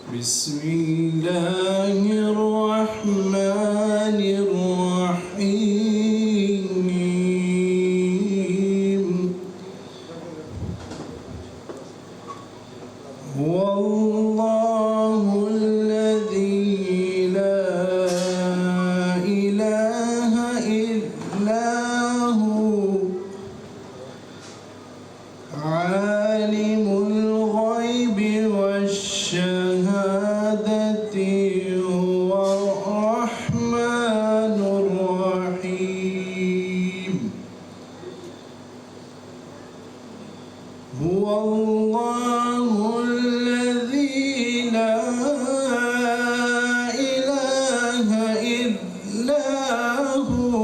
بسم الله الرحمن الرحيم هو الله الذي لا إله إلا هو عالم الغيب والشهادة هو الرحمن الرحيم هو الله الذي لا إله إلا هو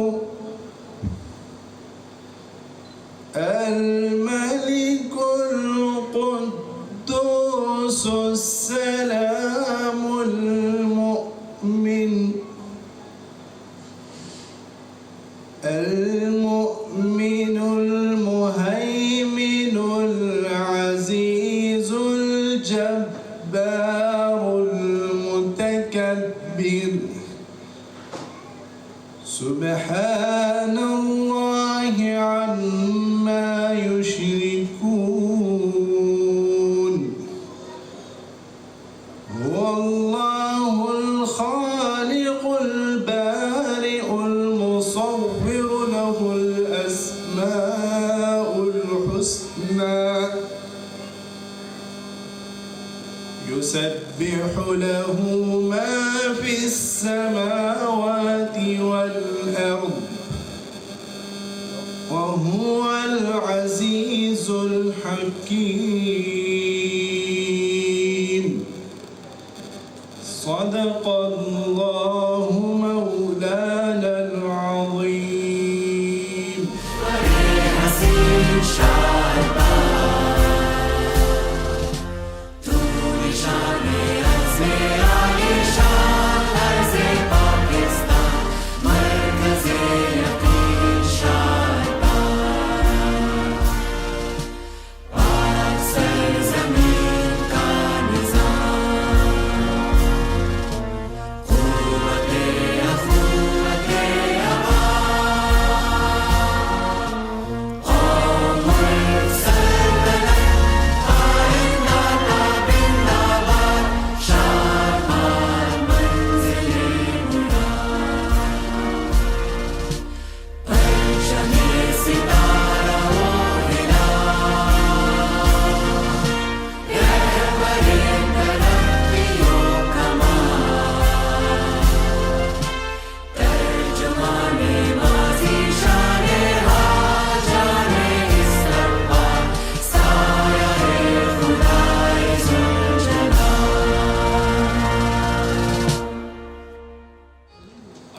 الملك القدوس السلام المؤمن المهيمن العزيز الجبار المتكبر سبحان الله عما يشركون هو الله الخالق البارئ المصور له الأسماء الحسنى يسبح له ما في السماوات والأرض وهو العزيز الحكيم صدق الله مولانا العظيم.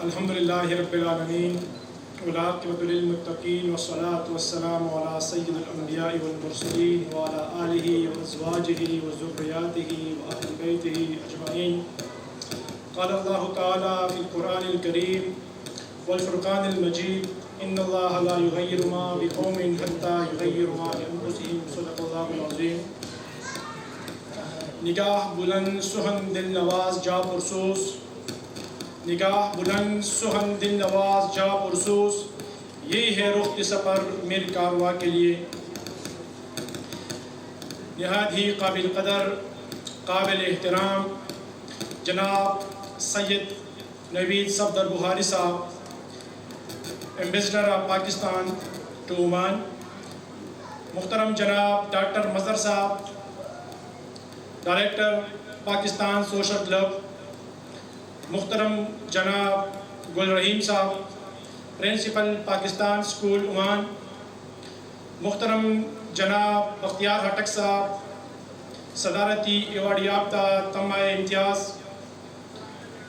الحمدللہ رب العالمین والعاقبۃ للمتقین والصلاة والسلام علی سید الانبیاء والمرسلین وعلی آلہ وازواجہ وذریاتہ واہل بیتہ اجمعین. قال اللہ تعالی فی القرآن الکریم والفرقان المجید ان اللہ لا یغیر ما بقوم حتی یغیروا ما بانفسہم. صدق اللہ العظیم. نگاہ بلند سخن دل نواز جا پرسوز، نگاہ بلند سخن دل نواز جا پرسوز، یہی ہے رخ سفر میرے کارواں کے لیے. نہایت ہی قابل قدر قابل احترام جناب سید نوید Safdar Bukhari sahib, ambassador of Pakistan to Oman, محترم جناب ڈاکٹر مظہر صاحب، ڈائریکٹر پاکستان سوشل کلب، محترم جناب گل رحیم صاحب، پرنسپل پاکستان اسکول عمان، محترم جناب بختیار ہٹک صاحب، صدارتی ایوارڈ یافتہ تمغہ امتیاز،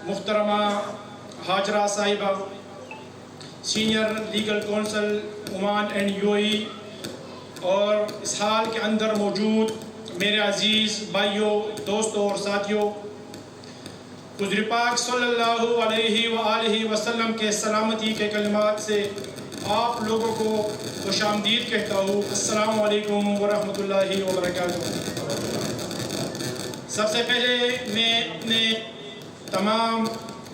محترمہ ہاجرہ صاحبہ، senior legal counsel Oman and U A E, اور اس حال کے اندر موجود میرے عزیز بھائیوں، دوستوں اور ساتھیوں، حضور پاک صلی اللہ علیہ وآلہ وسلم کے سلامتی کے کلمات سے آپ لوگوں کو خوش آمدید کہتا ہوں. السلام علیکم ورحمۃ اللہ وبرکاتہ. سب سے پہلے میں اپنے تمام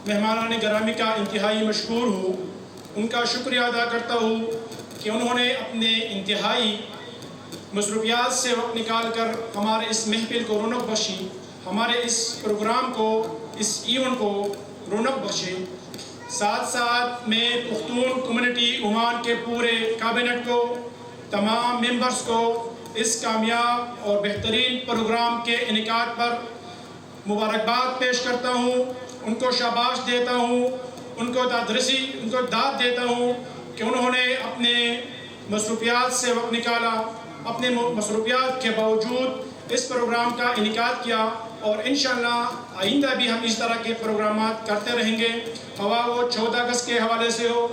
مہمانان گرامی کا انتہائی مشکور ہوں، ان کا شکریہ ادا کرتا ہوں کہ انہوں نے اپنے انتہائی مصروفیات سے وقت نکال کر ہمارے اس محفل کو رونق بخشی، ہمارے اس پروگرام کو، اس ایونٹ کو رونق بخشی۔ ساتھ ساتھ میں پختون کمیونٹی عمان کے پورے کابینٹ کو، تمام ممبرز کو اس کامیاب اور بہترین پروگرام کے انعقاد پر مبارکباد پیش کرتا ہوں، ان کو شاباش دیتا ہوں، ان کو داد دیتا ہوں کہ انہوں نے اپنے مصروفیات سے وقت نکالا، اپنے مصروفیات کے باوجود اس پروگرام کا انعقاد کیا، اور انشاءاللہ آئندہ بھی ہم اس طرح کے پروگرامات کرتے رہیں گے، خواہ وہ 14 اگست کے حوالے سے ہو،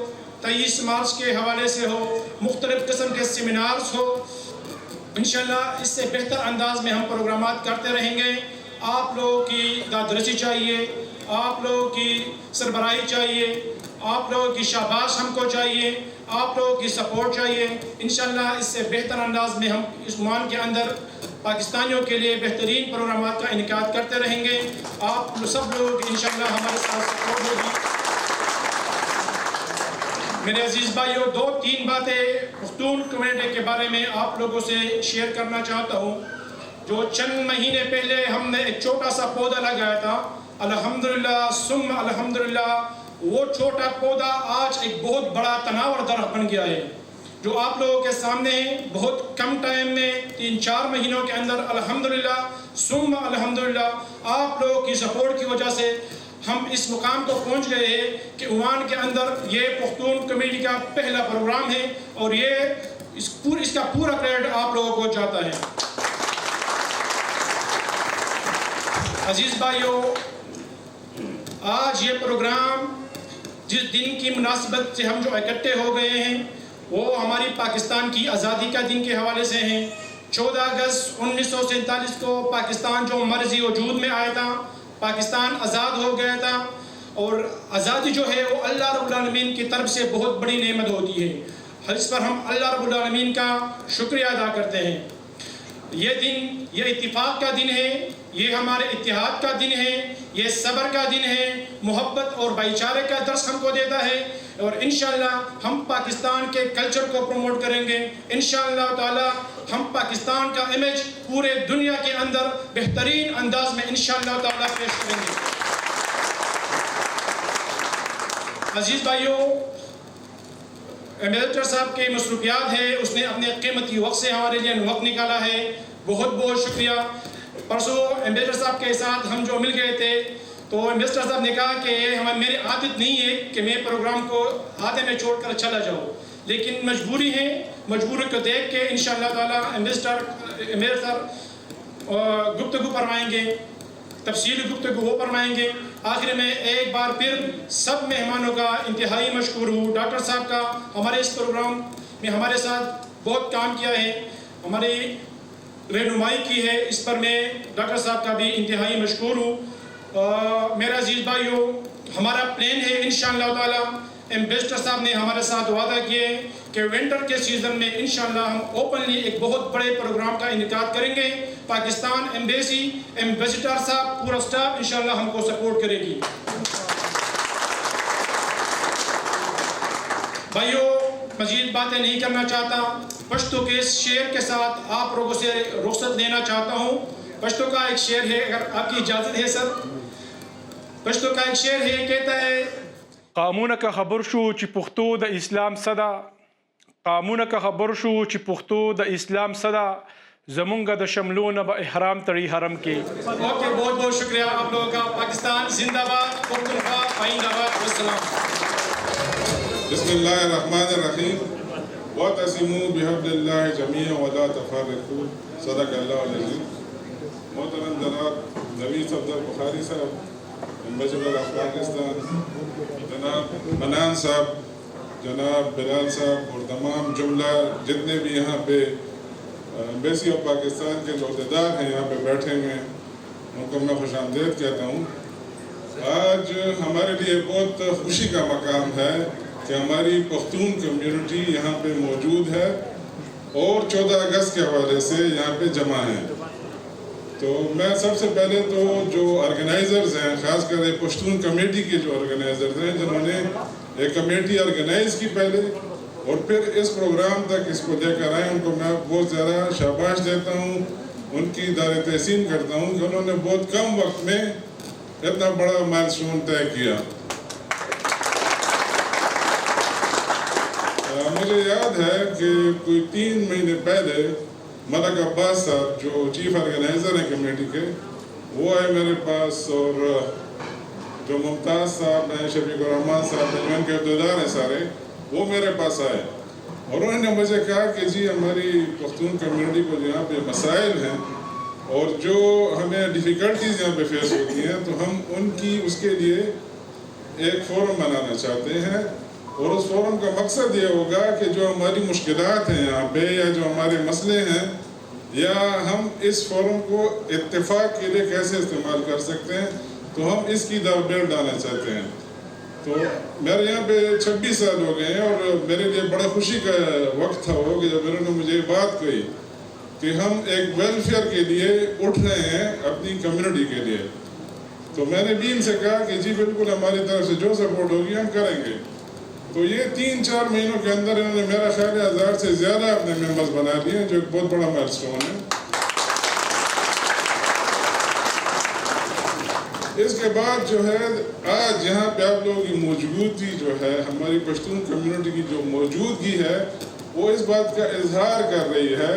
23 مارچ کے حوالے سے ہو، مختلف قسم کے سیمینارز ہو، انشاءاللہ اس سے بہتر انداز میں ہم پروگرامات کرتے رہیں گے۔ آپ لوگوں کی دادرسی چاہیے، آپ لوگوں کی سربراہی چاہیے، آپ لوگوں کی شاباش ہم کو چاہیے، آپ لوگوں کی سپورٹ چاہیے۔ انشاءاللہ اس سے بہتر انداز میں ہم اس عمان کے اندر پاکستانیوں کے لیے بہترین پروگرامات کا انعقاد کرتے رہیں گے۔ آپ سب لوگ انشاءاللہ ہمارے ساتھ سپورٹ ہوگی۔ میرے عزیز بھائیوں، 2-3 باتیں پختون کمیونٹی کے بارے میں آپ لوگوں سے شیئر کرنا چاہتا ہوں۔ جو چند مہینے پہلے ہم نے ایک چھوٹا سا پودا لگایا تھا، الحمدللہ ثم الحمدللہ، وہ چھوٹا پودا آج ایک بہت بڑا تناور درخت بن گیا ہے، جو آپ لوگوں کے سامنے بہت کم ٹائم میں 3-4 مہینوں کے اندر الحمدللہ ثم الحمدللہ آپ لوگوں کی سپورٹ کی وجہ سے ہم اس مقام کو پہنچ گئے ہیں کہ عمان کے اندر یہ پختون کمیونٹی کا پہلا پروگرام ہے، اور یہ اس کا پورا کریڈٹ آپ لوگوں کو جاتا ہے۔ عزیز بھائیوں، آج یہ پروگرام جس دن کی مناسبت سے ہم جو اکٹھے ہو گئے ہیں وہ ہماری پاکستان کی آزادی کا دن کے حوالے سے ہیں۔ 14 اگست 1947 کو پاکستان جو مرضی وجود میں آیا تھا، پاکستان آزاد ہو گیا تھا، اور آزادی جو ہے وہ اللہ رب العالمین کی طرف سے بہت بڑی نعمت ہوتی ہے، اس پر ہم اللہ رب العالمین کا شکریہ ادا کرتے ہیں۔ یہ دن، یہ اتفاق کا دن ہے، یہ ہمارے اتحاد کا دن ہے، یہ صبر کا دن ہے، محبت اور بھائی چارے کا درس ہم کو دیتا ہے، اور انشاءاللہ ہم پاکستان کے کلچر کو پروموٹ کریں گے۔ انشاءاللہ تعالی ہم پاکستان کا امیج پورے دنیا کے اندر بہترین انداز میں انشاءاللہ تعالی پیش کریں گے۔ عزیز بھائیوں، ایمبیسڈر صاحب کے مصروفیات ہے، اس نے اپنے قیمتی وقت سے ہمارے لیے وقت نکالا ہے، بہت بہت شکریہ۔ پرسوں ایمبیسڈر صاحب کے ساتھ ہم جو مل گئے تھے تو ایمبیسڈر صاحب نے کہا کہ میری عادت نہیں ہے کہ میں پروگرام کو آدھے میں چھوڑ کر چلا جاؤں، لیکن مجبوری ہے، مجبوری کو دیکھ کے انشاءاللہ تعالی ایمبیسڈر گفتگو فرمائیں گے، تفصیلی گفتگو وہ فرمائیں گے۔ آخر میں ایک بار پھر سب مہمانوں کا انتہائی مشکور ہوں۔ ڈاکٹر صاحب کا ہمارے اس پروگرام میں ہمارے ساتھ بہت کام کیا ہے، ہماری رہنمائی کی ہے، اس پر میں ڈاکٹر صاحب کا بھی انتہائی مشکور ہوں۔ میرا عزیز بھائیوں، ہمارا پلان ہے انشاءاللہ تعالی، ایمبیسڈر صاحب نے ہمارے ساتھ وعدہ کیے کہ ونٹر کے سیزن میں انشاءاللہ ہم اوپنلی ایک بہت بڑے پروگرام کا انعقاد کریں گے۔ پاکستان ایمبیسی، ایمبیسڈر صاحب، پورا سٹاف انشاءاللہ ہم کو سپورٹ کرے گی۔ بھائیوں، مزید باتیں نہیں کرنا چاہتا، پشتو کے اس شعر کے ساتھ آپ لوگوں سے رخصت لینا چاہتا ہوں۔ پشتو کا ایک شعر ہے، اگر آپ کی اجازت ہے سر، پشتو کا ایک شعر ہے، کہتا ہے: قانونک خبر شو چې پښتو د اسلام صدا، قانونک خبر شو چې پښتو د اسلام صدا، زمونږ د شملونه به احرام تړي حرم کې۔ اوکے، بہت بہت شکریہ آپ لوگوں کا۔ پاکستان زندہ باد، پختونخوا آئندہ باد، والسلام۔ بسم اللہ الرحمن الرحیم۔ واعتصموا بحبل اللہ جميعا ولا تفرقوا، صدق اللہ العظیم۔ محترم جناب نوید صفدر بخاری صاحب، ایمبیسڈر آف پاکستان، جناب منان صاحب، جناب بلال صاحب، اور تمام جملہ جتنے بھی یہاں پہ ایمبیسی آف پاکستان کے عہدیدار ہیں یہاں پہ بیٹھے ہوئے ہیں، ان کو میں خوش آمدید کہتا ہوں۔ آج ہمارے لیے بہت خوشی کا مقام ہے کہ ہماری پختون کمیونٹی یہاں پہ موجود ہے اور 14 اگست کے حوالے سے یہاں پہ جمع ہیں۔ تو میں سب سے پہلے تو جو آرگنائزرز ہیں، خاص کر پشتون کمیٹی کے جو آرگنائزرز ہیں جنہوں نے ایک کمیٹی آرگنائز کی پہلے اور پھر اس پروگرام تک اس کو لے کر آئے، ان کو میں بہت زیادہ شاباش دیتا ہوں، ان کی دار تحسین کرتا ہوں کہ انہوں نے بہت کم وقت میں اتنا بڑا مائلسٹون طے کیا۔ مجھے یاد ہے کہ کوئی 3 مہینے پہلے ملک عباس صاحب جو چیف آرگنائزر ہیں کمیٹی کے، وہ آئے میرے پاس، اور جو ممتاز صاحب ہیں، شفیق الرحمان صاحب ہیں، جو ان کے عہدیدار ہیں سارے، وہ میرے پاس آئے اور انہوں نے مجھے کہا کہ جی ہماری پختون کمیونٹی کو یہاں پہ مسائل ہیں اور جو ہمیں ڈیفیکلٹیز یہاں پہ فیس ہوتی ہیں، تو ہم ان کی اس کے لیے ایک فورم بنانا چاہتے ہیں، اور اس فورم کا مقصد یہ ہوگا کہ جو ہماری مشکلات ہیں یہاں پہ یا جو ہمارے مسئلے ہیں، یا ہم اس فورم کو اتفاق کے لیے کیسے استعمال کر سکتے ہیں، تو ہم اس کی داوبیل ڈالنا چاہتے ہیں۔ تو میرے یہاں پہ 26 سال ہو گئے ہیں، اور میرے لیے بڑا خوشی کا وقت تھا وہ کہ جب انہوں نے مجھے یہ بات کہی کہ ہم ایک ویلفیئر کے لیے اٹھ رہے ہیں اپنی کمیونٹی کے لیے، تو میں نے بھی ان سے کہا کہ جی بالکل ہماری طرف سے جو سپورٹ ہوگی ہم کریں گے۔ تو یہ 3-4 مہینوں کے اندر انہوں نے میرا خیال ہے 1000 سے زیادہ اپنے ممبرز بنا لیے ہیں، جو ایک بہت بڑا مائلسٹون ہے۔ اس کے بعد جو ہے آج یہاں پہ آپ لوگوں کی موجودگی جو ہے، ہماری پشتون کمیونٹی کی جو موجودگی ہے، وہ اس بات کا اظہار کر رہی ہے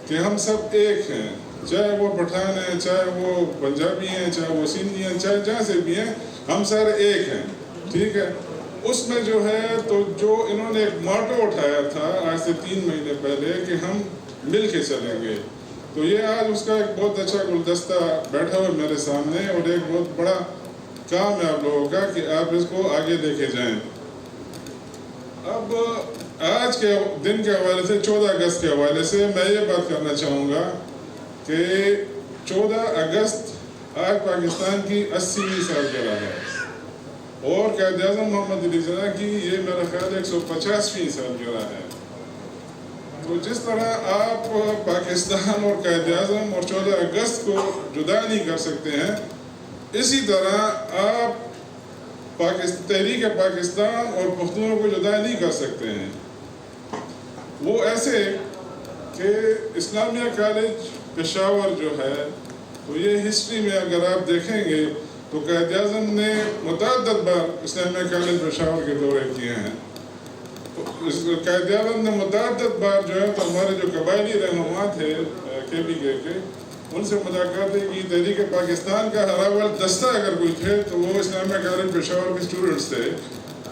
کہ ہم سب ایک ہیں، چاہے وہ پٹھان ہیں، چاہے وہ پنجابی ہیں، چاہے وہ سندھی ہیں، چاہے جہاں سے بھی ہیں، ہم سارے ایک ہیں، ٹھیک ہے۔ اس میں جو ہے تو جو انہوں نے ایک ماٹو اٹھایا تھا آج سے 3 مہینے پہلے کہ ہم مل کے چلیں گے، تو یہ آج اس کا ایک بہت اچھا گلدستہ بیٹھا ہوا میرے سامنے، اور ایک بہت بڑا کام ہے آپ لوگوں کا کہ آپ اس کو آگے لے کے جائیں۔ اب آج کے دن کے حوالے سے 14 اگست کے حوالے سے میں یہ بات کرنا چاہوں گا کہ 14 اگست آج پاکستان کی 80ویں سالگرہ ہے، اور قائد اعظم محمد علی جناح کی یہ میرا خیال 150ویں سالگرہ ہے۔ تو جس طرح آپ پاکستان اور قائد اعظم اور 14 اگست کو جدا نہیں کر سکتے ہیں، اسی طرح آپ تحریک پاکستان اور پختونوں کو جدا نہیں کر سکتے ہیں۔ وہ ایسے کہ اسلامیہ کالج پشاور جو ہے، تو یہ ہسٹری میں اگر آپ دیکھیں گے تو قائد اعظم نے متعدد بار اسلامیہ کالج پشاور کے دورے کیے ہیں۔ قائد اعظم نے متعدد بار جو ہے تو ہمارے جو قبائلی رہنما تھے KPK کے، ان سے ملاقاتیں کی۔ تحریک پاکستان کا ہراول دستہ اگر کوئی تھے تو وہ اسلامیہ کالج پشاور کے اسٹوڈنٹس تھے،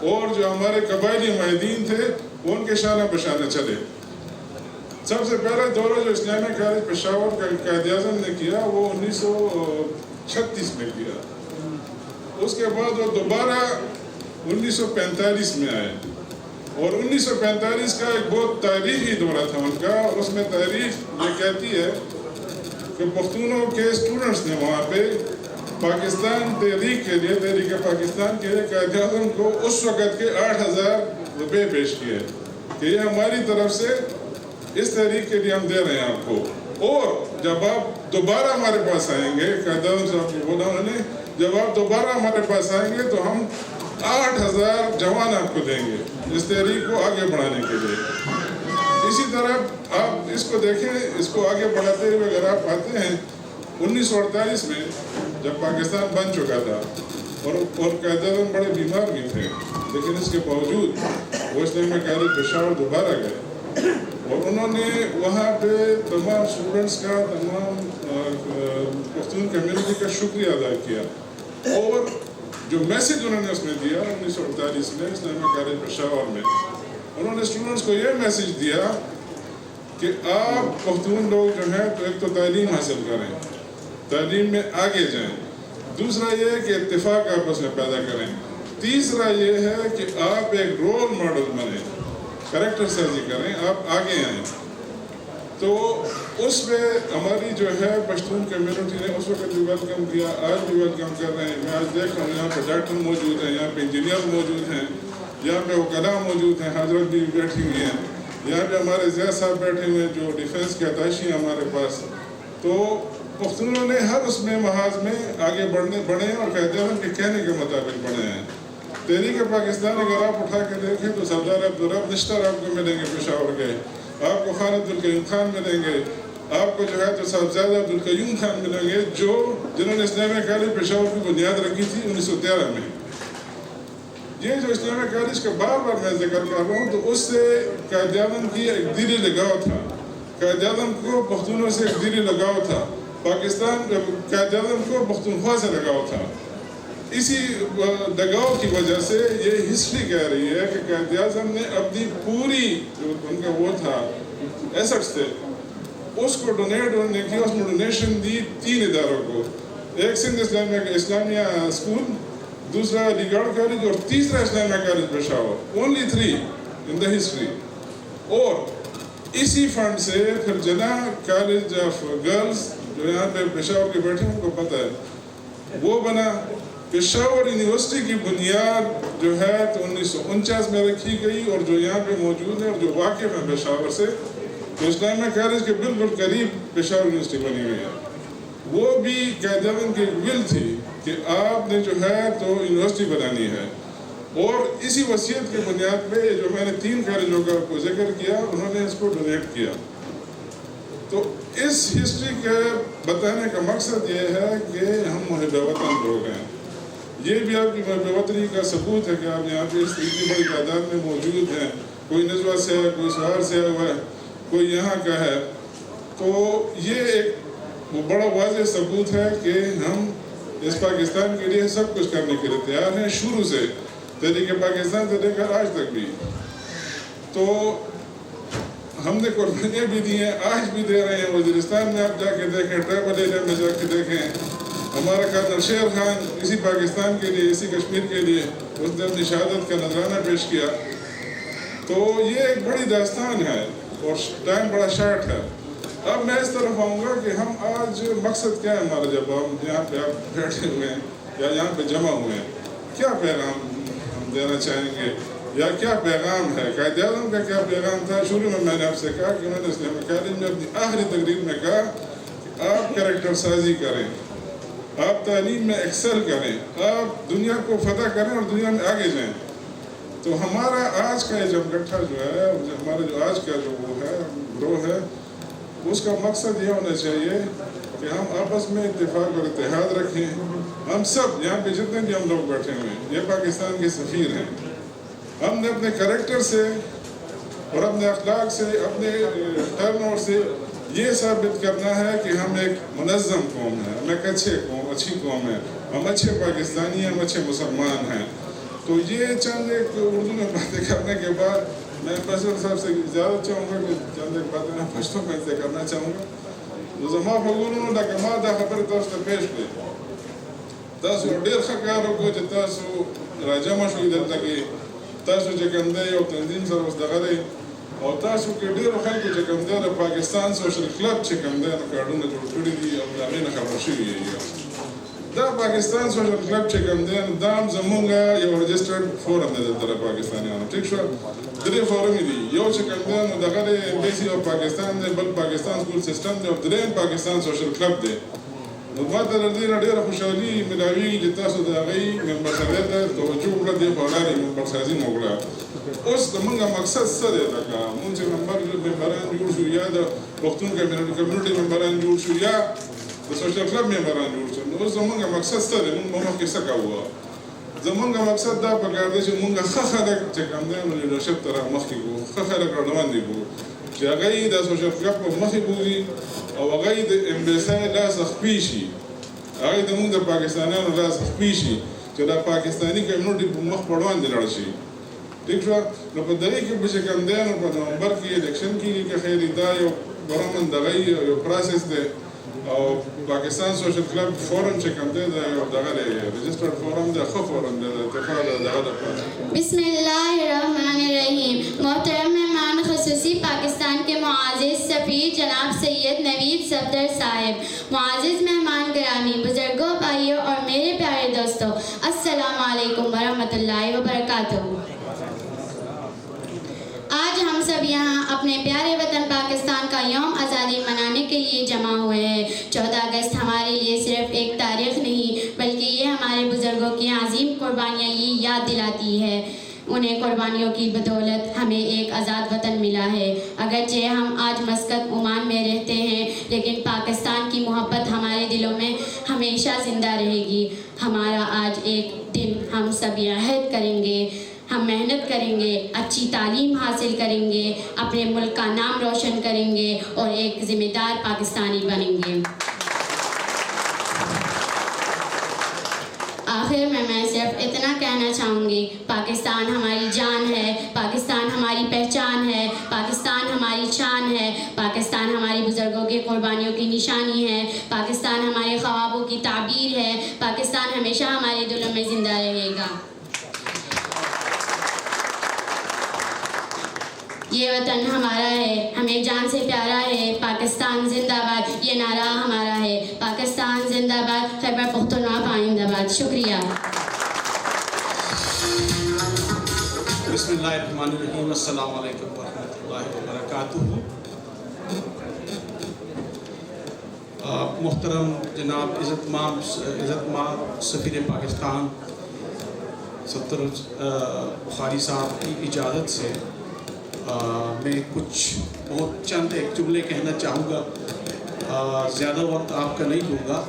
اور جو ہمارے قبائلی معاہدین تھے وہ ان کے شانہ بشانہ چلے۔ سب سے پہلا دورہ جو اسلامیہ کالج پشاور کا قائد اعظم نے کیا وہ 1936 میں کیا، اس کے بعد وہ دوبارہ 1945 میں آئے، اور 1945 کا ایک بہت تاریخی دورہ تھا ان کا، اور اس میں تاریخ یہ کہتی ہے کہ پختونوں کے اسٹوڈنٹس نے وہاں پہ پاکستان تحریک کے لیے، تحریک پاکستان کے لیے قائد اعظم کو اس وقت کے 8000 روپے پیش کیے کہ یہ ہماری طرف سے اس تحریک کے لیے ہم دے رہے ہیں آپ کو، اور جب آپ دوبارہ ہمارے پاس آئیں گے، قائد اعظم صاحب کو بولا انہوں نے، جب آپ دوبارہ ہمارے پاس آئیں گے تو ہم 8000 جوان آپ کو دیں گے اس تحریک کو آگے بڑھانے کے لیے۔ اسی طرح آپ اس کو دیکھیں، اس کو آگے بڑھاتے ہوئے اگر آپ آتے ہیں 1948 میں جب پاکستان بن چکا تھا، اور قائد اعظم بڑے بیمار بھی تھے، لیکن اس کے باوجود وہ اسلامیہ کالج پشاور دوبارہ گئے، اور انہوں نے وہاں پہ تمام اسٹوڈنٹس کا، تمام پختون کمیونٹی کا شکریہ ادا کیا، اور جو میسیج انہوں نے اس میں دیا 1948 میں اسلامیہ کالج پشاور میں، انہوں نے اسٹوڈنٹس کو یہ میسیج دیا کہ آپ پختون لوگ جو ہیں تو ایک تو تعلیم حاصل کریں، تعلیم میں آگے جائیں، دوسرا یہ ہے کہ اتفاق آپس میں پیدا کریں، تیسرا یہ ہے کہ آپ ایک رول ماڈل بنیں، کریکٹر سازی کریں، آپ آگے آئیں۔ تو اس میں ہماری جو ہے پشتون کمیونٹی نے اس وقت بھی ویلکم کیا، آج بھی ویلکم کر رہے ہیں۔ میں آج دیکھ رہا ہوں یہاں پہ ڈاکٹر موجود ہیں، یہاں پہ انجینئر موجود ہیں، یہاں پہ وکلاء موجود ہیں، حضرت بھی بیٹھی ہوئی ہیں، یہاں پہ ہمارے زیاد صاحب بیٹھے ہوئے ہیں جو ڈیفینس کے اتاشی ہیں ہمارے پاس۔ تو پختونوں نے ہر اس میں محاذ میں آگے بڑھے اور قائد اعظم کے کہنے کے مطابق بڑھے ہیں. تحریک پاکستان اگر آپ اٹھا کے دیکھیں تو سردار عبدالرب نشتر آپ کو ملیں گے پشاور کے, آپ کو خان عبدالقیوم خان ملیں گے, آپ کو جو ہے تو صاحبزادہ عبدالقیوم خان ملیں گے, جنہوں نے اسلامیہ کالج پشاور کی بنیاد رکھی تھی 1913 میں. یہ جو اسلامیہ کالج کا بار بار میں ذکر کر رہا ہوں تو اس سے قائد اعظم کی ایک دلی لگاؤ تھا. قائد اعظم کو پختونوں سے ایک دلی لگاؤ تھا. پاکستان قائد اعظم کو پختونخوا سے لگاؤ تھا. اسی لگاؤ کی وجہ سے یہ ہسٹری کہہ رہی ہے کہ قائد اعظم نے اپنی پوری جو ان کا وہ تھا ایسٹس تھے اس کو ڈونیٹ کیا. اس نے ڈونیشن دی 3 اداروں کو, ایک سندھ اسلامیہ اسکول, دوسرا علی گڑھ کالج اور تیسرا Islamia college Peshawar. Only 3 in the history. اور اسی فنڈ سے پھر جناح کالج آف گرلز جو یہاں پہ پشاور کے بیٹھے ان کو پتہ ہے وہ بنا. پشاور یونیورسٹی کی بنیاد جو ہے تو 1949 میں رکھی گئی, اور جو یہاں پہ موجود ہے اور جو واقف ہے پشاور سے, تو اسلامیہ کالج کے بالکل قریب پشاور یونیورسٹی بنی ہوئی ہے. وہ بھی قائد اعظم کی ول تھی کہ آپ نے جو ہے تو یونیورسٹی بنانی ہے, اور اسی وصیت کی بنیاد پہ جو میں نے 3 کالجوں کا کو ذکر کیا انہوں نے اس کو ڈونیٹ کیا. تو اس ہسٹری کے بتانے کا مقصد یہ ہے کہ ہم محب وطن لوگ ہیں. یہ بھی آپ کی محب وطنی کا ثبوت ہے کہ آپ یہاں پہ اتنی بڑی تعداد میں موجود ہیں. کوئی نزوہ سے ہے, کوئی سہار سے ہوا ہے, کوئی یہاں کا ہے. تو یہ ایک وہ بڑا واضح ثبوت ہے کہ ہم اس پاکستان کے لیے سب کچھ کرنے کے لیے تیار ہیں, شروع سے تحریک پاکستان سے لے کر آج تک بھی. تو ہم نے قربانیاں بھی دی ہیں, آج بھی دے رہے ہیں. وزیرستان میں آپ جا کے دیکھیں, ٹرائبل ایریا میں جا کے دیکھیں. ہمارا کرنل شیر خان اسی پاکستان کے لیے, اسی کشمیر کے لیے اس نے اپنی شہادت کا نذرانہ پیش کیا. تو یہ ایک بڑی داستان ہے اور ٹائم بڑا شارٹ ہے. اب میں اس طرف آؤں گا کہ ہم آج مقصد کیا ہے ہمارا, جب ہم یہاں پہ آپ بیٹھے ہوئے ہیں یا یہاں پہ جمع ہوئے ہیں, کیا پیغام ہم دینا چاہیں گے یا کیا پیغام ہے. قائد اعظم کا کیا پیغام تھا؟ شروع میں نے آپ سے کہا کہ انہوں نے اسلامیہ کالج میں اپنی آخری تقریر میں کہا کہ آپ کریکٹر سازی کریں, آپ تعلیم میں ایکسل کریں, آپ دنیا کو فتح کریں اور دنیا میں آگے جائیں. تو ہمارا آج کا یہ جمگٹھا جو ہے, ہمارا جو آج کا جو وہ ہے گروہ ہے, اس کا مقصد یہ ہونا چاہیے کہ ہم آپس میں اتفاق اور اتحاد رکھیں. ہم سب یہاں پہ جتنے بھی ہم لوگ بیٹھے ہوئے ہیں یہ پاکستان کے سفیر ہیں. ہم نے اپنے کریکٹر سے اور اپنے اخلاق سے, اپنے ٹرن اوور سے یہ ثابت کرنا ہے کہ ہم ایک منظم قوم ہیں, ہم ایک اچھی قوم ہے, ہم اچھے پاکستانی ہیں, ہم اچھے مسلمان ہیں. تو یہ چند ایک اردو میں باتیں کرنے کے بعد میں فیصل صاحب سے اجازت چاہوں گا کہ چند ایک باتیں میں پشتوں میں سے کرنا چاہوں گا. زما فغورونو لکه ما دا خبر تاسو ته پیش کړې, تاسو ډېر ښه کار وکړو چې تاسو راجمع شوئ دلته کې. تاسو چې کوم دی یو تنظیم سره اوس دغه دی او تاسو کې ډېرو خلکو چې کوم دی د پاکستان سوشل کلب چې کوم دی نو کارډونه جوړ کړي دي او د هغې نه خبر شوي یې. دا پاکستان سوشل کلب چې کوم دی نو دا هم زمونږ یو رجسټرډ فورم دی دلته د پاکستانیانو. ټیک شو, 3 فورمې دي. یو چې کوم دی نو دغه دی ایمبیسي آف پاکستان دی, بل پاکستان سکول سسټم دی او درېیم پاکستان سوشل کلب دی. نو ما ته له دې نه ډېره خوشحالي ملاوېږي چې تاسو د هغې ممبرسرۍ ته توجه وکړه, دې خوا لارې ممبرسازي مو وکړه. اوس زمونږ مقصد څه دی؟ لکه مونږ چې ممبران جوړ شو یا د پښتون کمیونټي ممبران جوړ شو یا د سوشل کلب ممبران جوړ شو, نو اوس زمونږ مقصد څه دی؟ مونږ مخکې څه کوو؟ زمونږ مقصد دا پکار دی چې مونږ ښه خلک چې کوم دی نو لیډرشپ ته را مخکې کړو, ښه خلک راډوندې کړو چې هغوی د سوشل کلب په مخې بوځي او هغوی د امبیسۍ لاس خپي شي, هغوی د مونږ د پاکستانیانو لاس خپي شي چې دا پاکستاني کمیونټي په مخ په وړاندې لاړ شي. ٹھیک شو, نو په دغې کې به چې کوم دی نو په نومبر کې الیکشن کېږي که خیر دا یو برامن دغه you process the O Pakistan social club forum چې کوم دی دا یو دغه دی رجسټرډ فورم دی, ښه فورم دی د اتفاق د دغه لپاره. بسم اللہ الرحمن الرحیم. محترم مہمان خصوصی پاکستان کے معزز سفیر جناب سید نوید صفدر صاحب, معزز مہمان گرامی, بزرگوں, بھائیوں اور میرے پیارے دوستوں, السلام علیکم ورحمۃ اللہ وبرکاتہ. آج آج ہم سب یہاں اپنے پیارے وطن پاکستان کا یوم آزادی منانے کے لیے جمع ہوئے ہیں۔ 14 اگست ہمارے لیے صرف ایک تاریخ نہیں بلکہ یہ ہمارے بزرگوں کی عظیم قربانیاں یہ یاد دلاتی ہے۔ انہیں قربانیوں کی بدولت ہمیں ایک آزاد وطن ملا ہے۔ اگرچہ ہم آج مسقط عمان میں رہتے ہیں لیکن پاکستان کی محبت ہمارے دلوں میں ہمیشہ زندہ رہے گی۔ ہمارا آج ایک دن ہم سب یہ عہد کریں گے، ہم محنت کریں گے، اچھی تعلیم حاصل کریں گے، اپنے ملک کا نام روشن کریں گے اور ایک ذمہ دار پاکستانی بنیں گے۔ آخر میں صرف اتنا کہنا چاہوں گی، پاکستان ہماری جان ہے، پاکستان ہماری پہچان ہے، پاکستان ہماری شان ہے، پاکستان ہماری بزرگوں کی قربانیوں کی نشانی ہے، پاکستان ہمارے خوابوں کی تعبیر ہے، پاکستان ہمیشہ ہمارے دلوں میں زندہ رہے گا۔ یہ وطن ہمارا ہے، ہمیں جان سے پیارا ہے۔ پاکستان زندہ باد، یہ نعرہ ہمارا ہے۔ پاکستان زندہ باد، خیبر پختونخوا پائندہ باد۔ شکریہ۔ بسم اللہ الرحمن الرحیم۔ السلام علیکم ورحمۃ اللہ وبرکاتہ۔ محترم جناب عزت مآب سفیر پاکستان صفدر بخاری صاحب کی اجازت سے میں بہت چند ایک جملے کہنا چاہوں گا، زیادہ وقت آپ کا نہیں لوں گا۔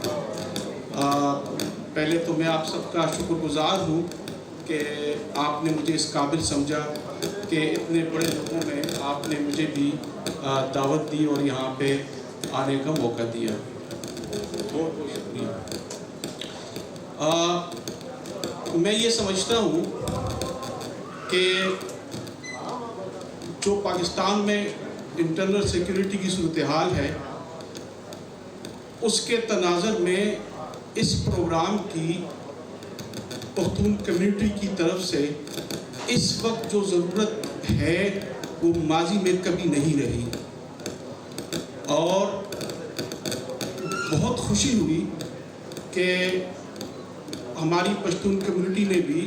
پہلے تو میں آپ سب کا شکر گزار ہوں کہ آپ نے مجھے اس قابل سمجھا کہ اتنے بڑے لوگوں میں آپ نے مجھے بھی دعوت دی اور یہاں پہ آنے کا موقع دیا، بہت بہت شکریہ۔ میں یہ سمجھتا ہوں کہ جو پاکستان میں انٹرنل سیکیورٹی کی صورتحال ہے، اس کے تناظر میں اس پروگرام کی پختون کمیونٹی کی طرف سے اس وقت جو ضرورت ہے وہ ماضی میں کبھی نہیں رہی، اور بہت خوشی ہوئی کہ ہماری پشتون کمیونٹی نے بھی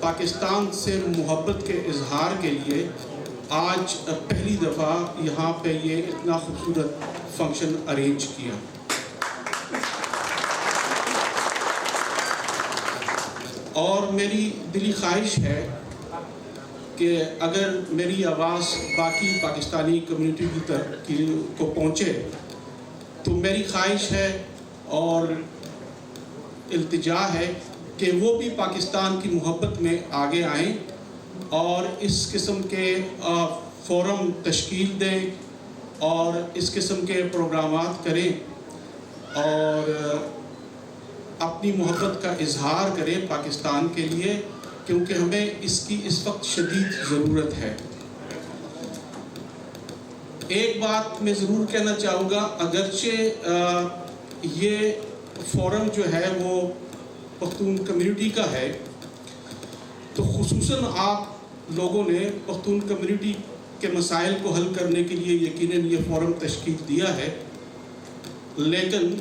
پاکستان سے محبت کے اظہار کے لیے آج پہلی دفعہ یہاں پہ یہ اتنا خوبصورت فنکشن ارینج کیا۔ اور میری دلی خواہش ہے کہ اگر میری آواز باقی پاکستانی کمیونٹی کو پہنچے تو میری خواہش ہے اور التجا ہے کہ وہ بھی پاکستان کی محبت میں آگے آئیں اور اس قسم کے فورم تشکیل دیں اور اس قسم کے پروگرامات کریں اور اپنی محبت کا اظہار کریں پاکستان کے لیے، کیونکہ ہمیں اس کی اس وقت شدید ضرورت ہے۔ ایک بات میں ضرور کہنا چاہوں گا، اگرچہ یہ فورم جو ہے وہ پختون کمیونٹی کا ہے، تو خصوصاً آپ لوگوں نے پختون کمیونٹی کے مسائل کو حل کرنے کے لیے یقیناً یہ فورم تشکیل دیا ہے، لیکن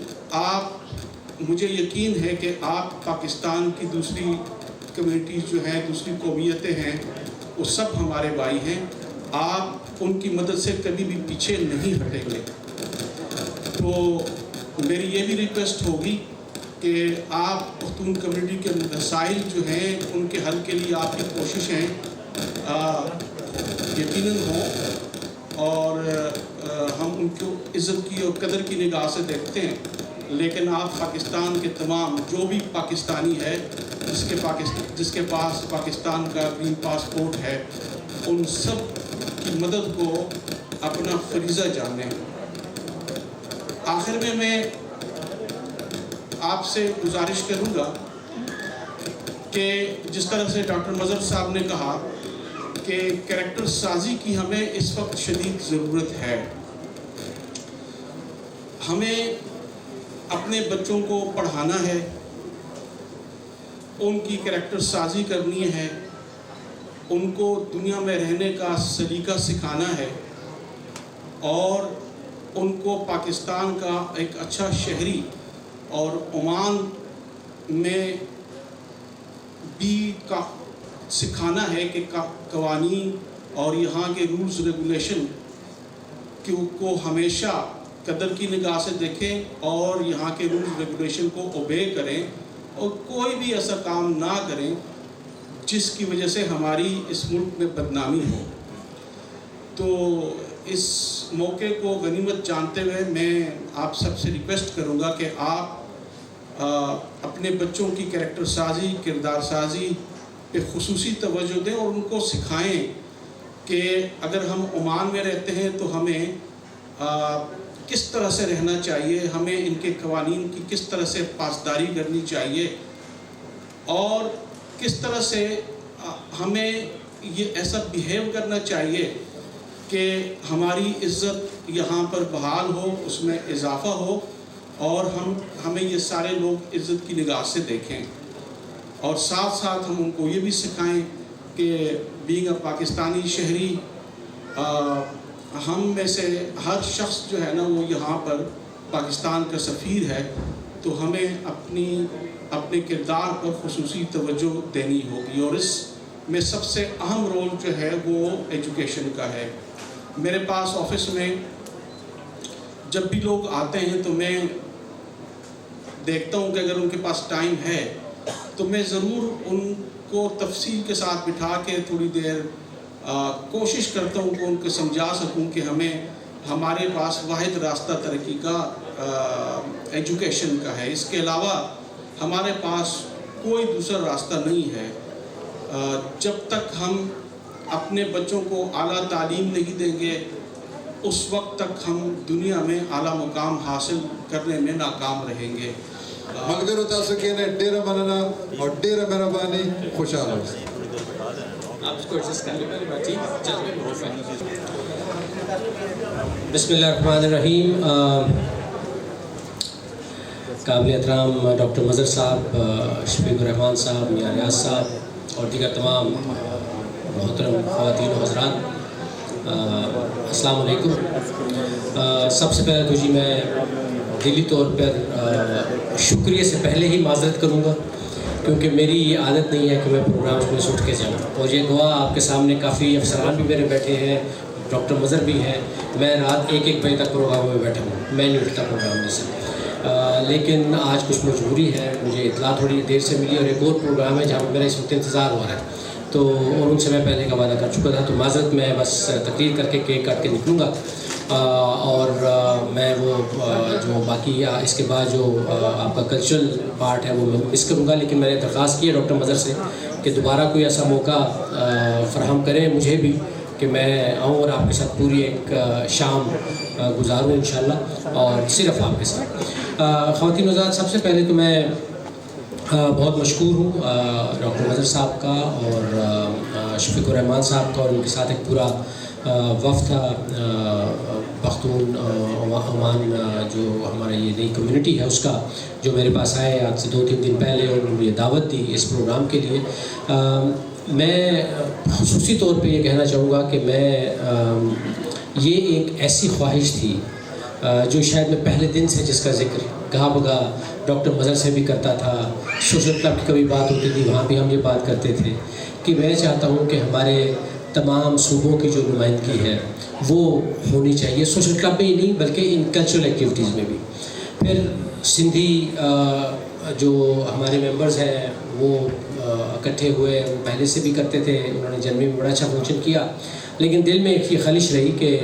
مجھے یقین ہے کہ آپ پاکستان کی دوسری کمیونٹیز جو ہیں، دوسری قومیتیں ہیں، وہ سب ہمارے بھائی ہیں، آپ ان کی مدد سے کبھی بھی پیچھے نہیں ہٹیں گے۔ تو میری یہ بھی ریکویسٹ ہوگی کہ آپ پختون کمیونٹی کے مسائل جو ہیں ان کے حل کے لیے آپ کی کوششیں یقیناً ہوں، اور ہم ان کو عزت کی اور قدر کی نگاہ سے دیکھتے ہیں، لیکن آپ پاکستان کے تمام جو بھی پاکستانی ہے جس کے پاس پاکستان کا گرین پاسپورٹ ہے، ان سب کی مدد کو اپنا فریضہ جانیں۔ آخر میں آپ سے گزارش کروں گا کہ جس طرح سے ڈاکٹر مظہر صاحب نے کہا کہ کریکٹر سازی کی ہمیں اس وقت شدید ضرورت ہے۔ ہمیں اپنے بچوں کو پڑھانا ہے، ان کی کریکٹر سازی کرنی ہے، ان کو دنیا میں رہنے کا سلیقہ سکھانا ہے، اور ان کو پاکستان کا ایک اچھا شہری اور عمان میں بھی سکھانا ہے کہ قوانین اور یہاں کے رولز ریگولیشن کو ہمیشہ قدر کی نگاہ سے دیکھیں اور یہاں کے رولز ریگولیشن کو اوبے کریں اور کوئی بھی ایسا کام نہ کریں جس کی وجہ سے ہماری اس ملک میں بدنامی ہو۔ تو اس موقع کو غنیمت جانتے ہوئے میں آپ سب سے ریکویسٹ کروں گا کہ آپ اپنے بچوں کی کریکٹر سازی، کردار سازی پہ خصوصی توجہ دیں اور ان کو سکھائیں کہ اگر ہم عمان میں رہتے ہیں تو ہمیں کس طرح سے رہنا چاہیے، ہمیں ان کے قوانین کی کس طرح سے پاسداری کرنی چاہیے اور کس طرح سے ہمیں یہ ایسا بیہیو کرنا چاہیے کہ ہماری عزت یہاں پر بحال ہو، اس میں اضافہ ہو اور ہمیں یہ سارے لوگ عزت کی نگاہ سے دیکھیں، اور ساتھ ساتھ ہم ان کو یہ بھی سکھائیں کہ بینگ اے پاکستانی شہری ہم میں سے ہر شخص جو ہے نا وہ یہاں پر پاکستان کا سفیر ہے، تو ہمیں اپنے کردار پر خصوصی توجہ دینی ہوگی، اور اس میں سب سے اہم رول جو ہے وہ ایجوکیشن کا ہے۔ میرے پاس آفس میں جب بھی لوگ آتے ہیں تو میں دیکھتا ہوں کہ اگر ان کے پاس ٹائم ہے تو میں ضرور ان کو تفصیل کے ساتھ بٹھا کے تھوڑی دیر کوشش کرتا ہوں کہ ان کو سمجھا سکوں کہ ہمارے پاس واحد راستہ ترقی کا ایجوکیشن کا ہے، اس کے علاوہ ہمارے پاس کوئی دوسرا راستہ نہیں ہے۔ جب تک ہم اپنے بچوں کو اعلیٰ تعلیم نہیں دیں گے اس وقت تک ہم دنیا میں اعلیٰ مقام حاصل کرنے میں ناکام رہیں گے۔ مقدر تاسو کې نه ډیره مننه او ډیره مهرباني، خوشاله اوسئ۔ آپ اس کو ایڈجسٹ کر لیں میری بات ٹھیک۔ بسم اللہ الرحمن الرحیم۔ قابل احترام ڈاکٹر مظہر صاحب، شفیق الرحمان صاحب، میاں ریاض صاحب اور دیگر تمام محترم خواتین و حضرات، السلام علیکم۔ سب سے پہلے تو جی میں دلی طور پر شکریہ سے پہلے ہی معذرت کروں گا، کیونکہ میری یہ عادت نہیں ہے کہ میں پروگرامز میں اٹھ کے جاؤں، اور یہ دعا آپ کے سامنے کافی افسران بھی میرے بیٹھے ہیں، ڈاکٹر مظہر بھی ہیں، میں رات 1 بجے تک پروگراموں میں بیٹھا ہوں، میں نہیں اٹھتا پروگرام میں سے، لیکن آج کچھ مجبوری ہے، مجھے اطلاع تھوڑی دیر سے ملی اور ایک اور پروگرام ہے جہاں پہ میرا اس وقت انتظار ہو رہا ہے، تو اور ان سے میں پہلے کا وعدہ کر چکا تھا، تو معذرت میں بس تقریر کر کے کیک کاٹ کے نکلوں گا، اور میں وہ جو باقی اس کے بعد جو آپ کا کلچرل پارٹ ہے وہ میں مس کروں گا، لیکن میں نے درخواست کی ہے ڈاکٹر مظہر سے کہ دوبارہ کوئی ایسا موقع فراہم کریں مجھے بھی کہ میں آؤں اور آپ کے ساتھ پوری ایک شام گزاروں انشاءاللہ، اور صرف آپ کے ساتھ۔ خواتین حضرات، سب سے پہلے تو میں بہت مشکور ہوں ڈاکٹر مظہر صاحب کا اور شفیق الرحمان صاحب کا، اور ان کے ساتھ ایک پورا وفد تھا پختون عمان، جو ہمارا یہ نئی کمیونٹی ہے اس کا، جو میرے پاس آئے آج سے 2-3 دن پہلے اور انہوں نے یہ دعوت دی اس پروگرام کے لیے۔ میں خصوصی طور پہ یہ کہنا چاہوں گا کہ میں یہ ایک ایسی خواہش تھی جو شاید میں پہلے دن سے جس کا ذکر گاہ بگاہ ڈاکٹر مظہر سے بھی کرتا تھا، سوشل کلب کی کبھی بات ہوتی تھی وہاں بھی ہم یہ بات کرتے تھے کہ میں چاہتا ہوں کہ ہمارے تمام صوبوں کی جو نمائندگی ہے وہ ہونی چاہیے، سوشل کلب میں ہی نہیں بلکہ ان کلچرل ایکٹیویٹیز میں بھی۔ پھر سندھی جو ہمارے ممبرز ہیں وہ اکٹھے ہوئے، پہلے سے بھی کرتے تھے، انہوں نے جنوبی میں بڑا اچھا فنکشن کیا، لیکن دل میں ایک یہ خلش رہی کہ،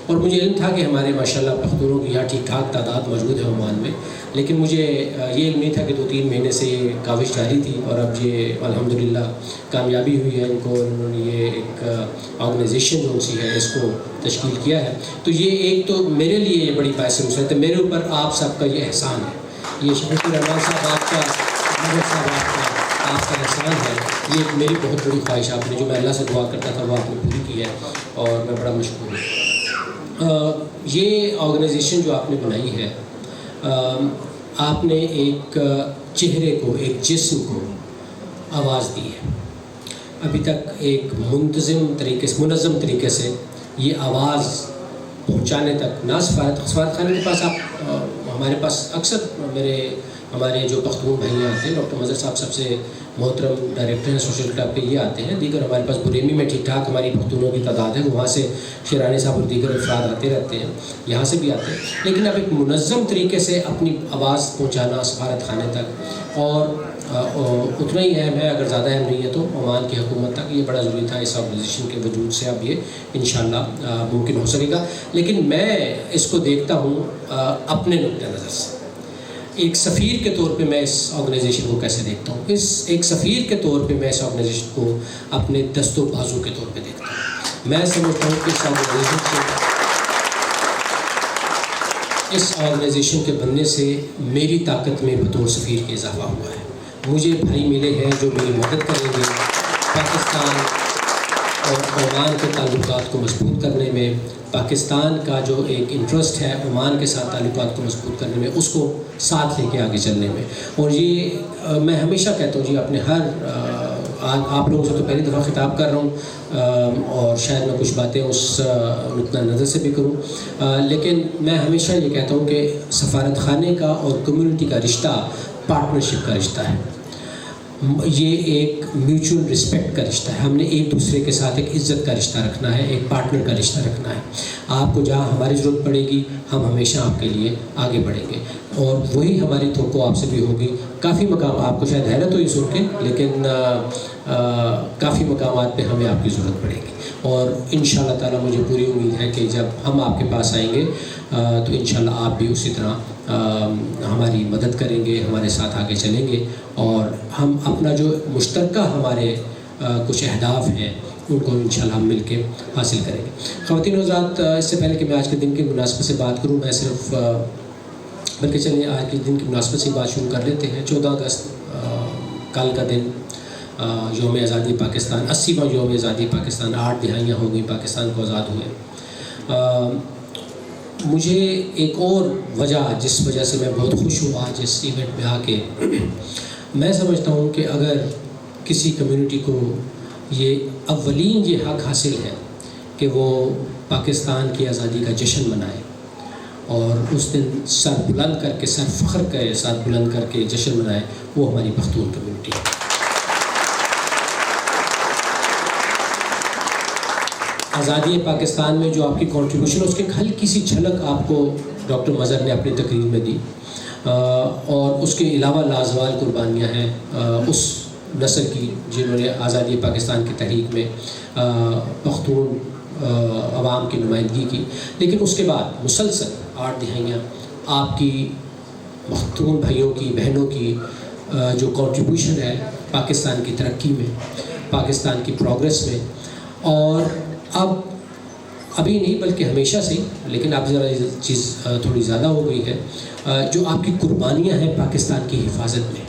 اور مجھے علم تھا کہ ہمارے ماشاءاللہ پختونوں کی یہاں ٹھیک ٹھاک تعداد موجود ہے عمان میں، لیکن مجھے یہ علم نہیں تھا کہ 2-3 مہینے سے یہ کاوش جاری تھی، اور اب یہ الحمدللہ کامیابی ہوئی ہے ان کو، انہوں نے یہ ایک آرگنائزیشن جو سی ہے اس کو تشکیل کیا ہے، تو یہ ایک تو میرے لیے یہ بڑی باعث مسرت ہے، میرے اوپر آپ سب کا یہ احسان ہے، یہ شفیق الرحمان صاحب آپ کا، مظہر صاحب آپ کا احسان ہے، یہ میری بہت بڑی خواہش آپ نے جو میں اللہ سے دعا کرتا تھا وہ آپ نے پوری کی ہے، اور میں بڑا مشکور ہوں۔ یہ آرگنائزیشن جو آپ نے بنائی ہے، آپ نے ایک چہرے کو، ایک جسم کو آواز دی ہے، ابھی تک ایک منظم طریقے سے یہ آواز پہنچانے تک، نہ سفارت خانے کے پاس آپ، ہمارے پاس اکثر میرے ہمارے جو پختون بھائی آتے ہیں، ڈاکٹر مظہر صاحب سب سے محترم ڈائریکٹر ہیں سوشل کلب کے، یہ آتے ہیں. دیگر ہمارے پاس بریمی میں ٹھیک ٹھاک ہماری پختونوں کی تعداد ہے، وہاں سے شیرانی صاحب اور دیگر افراد آتے رہتے ہیں، یہاں سے بھی آتے ہیں. لیکن اب ایک منظم طریقے سے اپنی آواز پہنچانا سفارت خانے تک، اور اتنا ہی اہم ہے، اگر زیادہ اہم نہیں ہے تو عمان کی حکومت تک، یہ بڑا ضروری تھا. اس آرگنائزیشن کے وجود سے اب یہ انشاءاللہ ممکن ہو سکے گا. لیکن میں اس کو دیکھتا ہوں اپنے نقطۂ نظر سے. ایک سفیر کے طور پہ میں اس آرگنائزیشن کو کیسے دیکھتا ہوں؟ ایک سفیر کے طور پہ میں اس آرگنائزیشن کو اپنے دست و بازو کے طور پہ دیکھتا ہوں. میں سمجھتا ہوں کہ اس آرگنائزیشن کے بننے سے میری طاقت میں بطور سفیر کے اضافہ ہوا ہے. مجھے بھائی ملے ہیں جو میری مدد کریں گے پاکستان اور عمان کے تعلقات کو مضبوط کرنے میں. پاکستان کا جو ایک انٹرسٹ ہے عمان کے ساتھ تعلقات کو مضبوط کرنے میں، اس کو ساتھ لے کے آگے چلنے میں. اور یہ میں ہمیشہ کہتا ہوں جی، اپنے ہر آپ لوگوں سے تو پہلی دفعہ خطاب کر رہا ہوں، اور شاید میں کچھ باتیں اس نقطۂ نظر سے بھی کروں، لیکن میں ہمیشہ یہ کہتا ہوں کہ سفارت خانے کا اور کمیونٹی کا رشتہ پارٹنرشپ کا رشتہ ہے. یہ ایک میوچول رسپیکٹ کا رشتہ ہے. ہم نے ایک دوسرے کے ساتھ ایک عزت کا رشتہ رکھنا ہے، ایک پارٹنر کا رشتہ رکھنا ہے. آپ کو جہاں ہماری ضرورت پڑے گی ہم ہمیشہ آپ کے لیے آگے بڑھیں گے، اور وہی ہماری توقع آپ سے بھی ہوگی. کافی مقام آپ کو شاید حیرت ہوئی سن کے، لیکن کافی مقامات پہ ہمیں آپ کی ضرورت پڑے گی. اور انشاءاللہ تعالیٰ مجھے پوری امید ہے کہ جب ہم آپ کے پاس آئیں گے تو انشاءاللہ آپ بھی اسی طرح ہماری مدد کریں گے، ہمارے ساتھ آگے چلیں گے، اور ہم اپنا جو مشترکہ ہمارے کچھ اہداف ہیں ان کو انشاءاللہ ہم مل کے حاصل کریں گے. خواتین و حضرات، اس سے پہلے کہ میں آج کے دن کی مناسبت سے بات کروں، میں صرف بلکہ چلیے آج کے دن کی مناسبت سے بات شروع کر لیتے ہیں. 14 اگست کل کا دن، یوم آزادی پاکستان، 80واں یوم آزادی پاکستان. 8 دہائیاں ہو گئی پاکستان کو آزاد ہوئے. مجھے ایک اور وجہ جس وجہ سے میں بہت خوش ہوں آج اس ایونٹ میں آ کے، میں سمجھتا ہوں کہ اگر کسی کمیونٹی کو یہ اولین یہ حق حاصل ہے کہ وہ پاکستان کی آزادی کا جشن منائے، اور اس دن سر بلند کر کے، سر فخر کے ساتھ بلند کر کے جشن منائے، وہ ہماری پختون کمیونٹی ہے. آزادی پاکستان میں جو آپ کی کنٹریبیوشن ہے، اس کی ہلکی سی جھلک آپ کو ڈاکٹر مظہر نے اپنی تقریر میں دی، اور اس کے علاوہ لازوال قربانیاں ہیں اس نسل کی جنہوں نے آزادی پاکستان کی تحریک میں پختون عوام کی نمائندگی کی. لیکن اس کے بعد مسلسل 8 دہائیاں آپ کی پختون بھائیوں کی، بہنوں کی جو کنٹریبیوشن ہے پاکستان کی ترقی میں، پاکستان کی پروگریس میں، اور ابھی نہیں بلکہ ہمیشہ سے، لیکن اب ذرا چیز تھوڑی زیادہ ہو گئی ہے، جو آپ کی قربانیاں ہیں پاکستان کی حفاظت میں،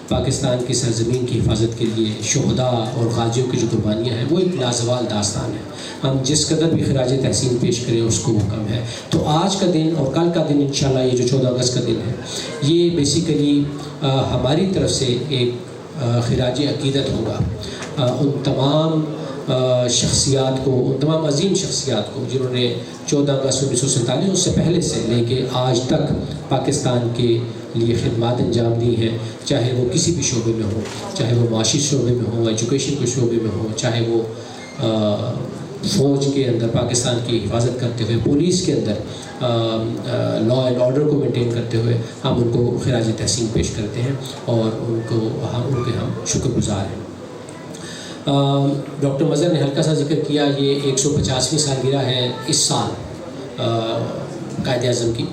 پاکستان کی سرزمین کی حفاظت کے لیے شہداء اور غازیوں کی جو قربانیاں ہیں، وہ ایک لازوال داستان ہے. ہم جس قدر بھی خراج تحسین پیش کریں اس کو وہ کم ہے. تو آج کا دن اور کل کا دن انشاءاللہ یہ جو 14 اگست کا دن ہے، یہ بیسیکلی ہماری طرف سے ایک خراج عقیدت ہوگا ان تمام شخصیات کو، ان تمام عظیم شخصیات کو جنہوں نے 14 اگست 1947 اس سے پہلے سے لے کے آج تک پاکستان کے لیے خدمات انجام دی ہیں، چاہے وہ کسی بھی شعبے میں ہو، چاہے وہ معاشی شعبے میں ہو، ایجوکیشن کے شعبے میں ہو، چاہے وہ فوج کے اندر پاکستان کی حفاظت کرتے ہوئے، پولیس کے اندر لا اینڈ آرڈر کو مینٹین کرتے ہوئے، ہم ان کو خراج تحسین پیش کرتے ہیں اور ان کے ہم شکر گزار ہیں. ڈاکٹر مظہر نے ہلکا سا ذکر کیا، یہ 150ویں سالگرہ ہے اس سال قائد اعظم کی.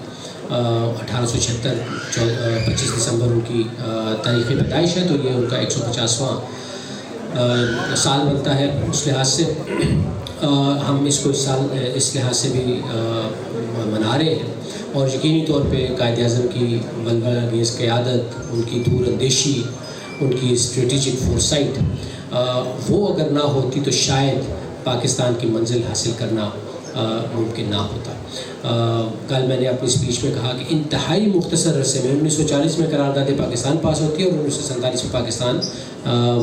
1876 25 دسمبر ان کی تاریخ پیدائش ہے، تو یہ ان کا 150واں سال بنتا ہے. اس لحاظ سے ہم اس کو اس لحاظ سے بھی منا رہے ہیں، اور یقینی طور پہ قائد اعظم کی ولولہ انگیز قیادت، ان کی دور اندیشی، ان کی اسٹریٹجک فورسائٹ، وہ اگر نہ ہوتی تو شاید پاکستان کی منزل حاصل کرنا ممکن نہ ہوتا. کل میں نے اپنی اسپیچ میں کہا کہ انتہائی مختصر عرصے میں 1940 میں قرارداد پاکستان پاس ہوتی ہے اور 1947 میں پاکستان